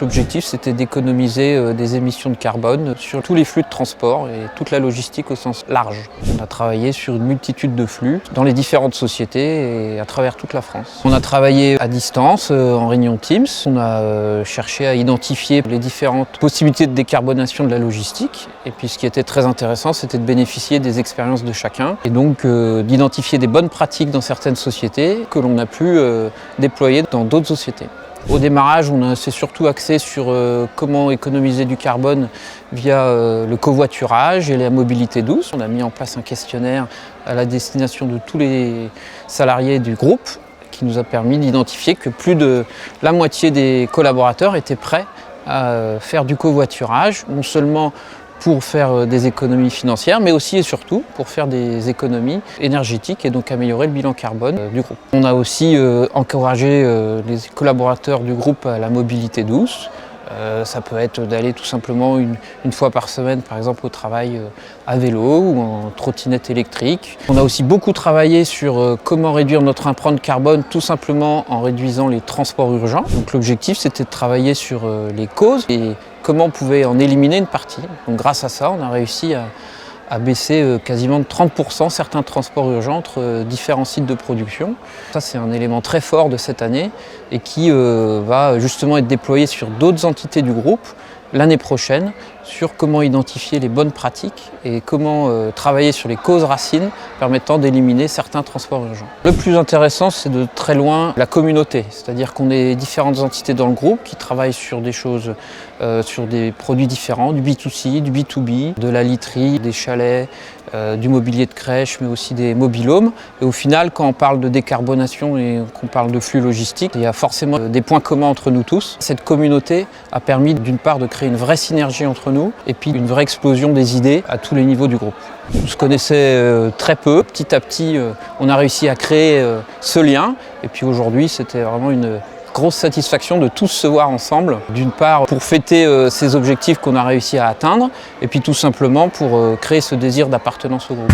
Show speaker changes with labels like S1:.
S1: l'objectif c'était d'économiser des émissions de carbone sur tous les flux de transport et toute la logistique au sens large. On a travaillé sur une multitude de flux dans les différentes sociétés et à travers toute la France. On a travaillé à distance en réunion Teams. On a cherché à identifier les différentes possibilités de décarbonation de la logistique. Et puis ce qui était très intéressant, c'était de bénéficier des expériences de chacun et donc d'identifier des bonnes pratiques dans certaines sociétés que l'on a pu déployer dans d'autres sociétés. Au démarrage, on s'est surtout axé sur comment économiser du carbone via le covoiturage et la mobilité douce. On a mis en place un questionnaire à la destination de tous les salariés du groupe qui nous a permis d'identifier que plus de la moitié des collaborateurs étaient prêts à faire du covoiturage, non seulement pour faire des économies financières, mais aussi et surtout pour faire des économies énergétiques et donc améliorer le bilan carbone du groupe. On a aussi encouragé les collaborateurs du groupe à la mobilité douce. Ça peut être d'aller tout simplement une fois par semaine, par exemple, au travail à vélo ou en trottinette électrique. On a aussi beaucoup travaillé sur comment réduire notre empreinte carbone tout simplement en réduisant les transports urgents. Donc l'objectif, c'était de travailler sur les causes et comment on pouvait en éliminer une partie. Donc grâce à ça, on a réussi à baisser quasiment de 30% certains transports urgents entre différents sites de production. Ça, c'est un élément très fort de cette année et qui va justement être déployé sur d'autres entités du groupe l'année prochaine sur comment identifier les bonnes pratiques et comment travailler sur les causes racines permettant d'éliminer certains transports urgents. Le plus intéressant, c'est de très loin la communauté, c'est-à-dire qu'on est différentes entités dans le groupe qui travaillent sur des choses, sur des produits différents, du B2C, du B2B, de la literie, des chalets, du mobilier de crèche, mais aussi des mobil-homes. Et au final, quand on parle de décarbonation et qu'on parle de flux logistique, il y a forcément des points communs entre nous tous. Cette communauté a permis d'une part de créer une vraie synergie entre nous et puis une vraie explosion des idées à tous les niveaux du groupe. On se connaissait très peu. Petit à petit, on a réussi à créer ce lien. Et puis aujourd'hui, c'était vraiment une grosse satisfaction de tous se voir ensemble. D'une part, pour fêter ces objectifs qu'on a réussi à atteindre, et puis tout simplement pour créer ce désir d'appartenance au groupe.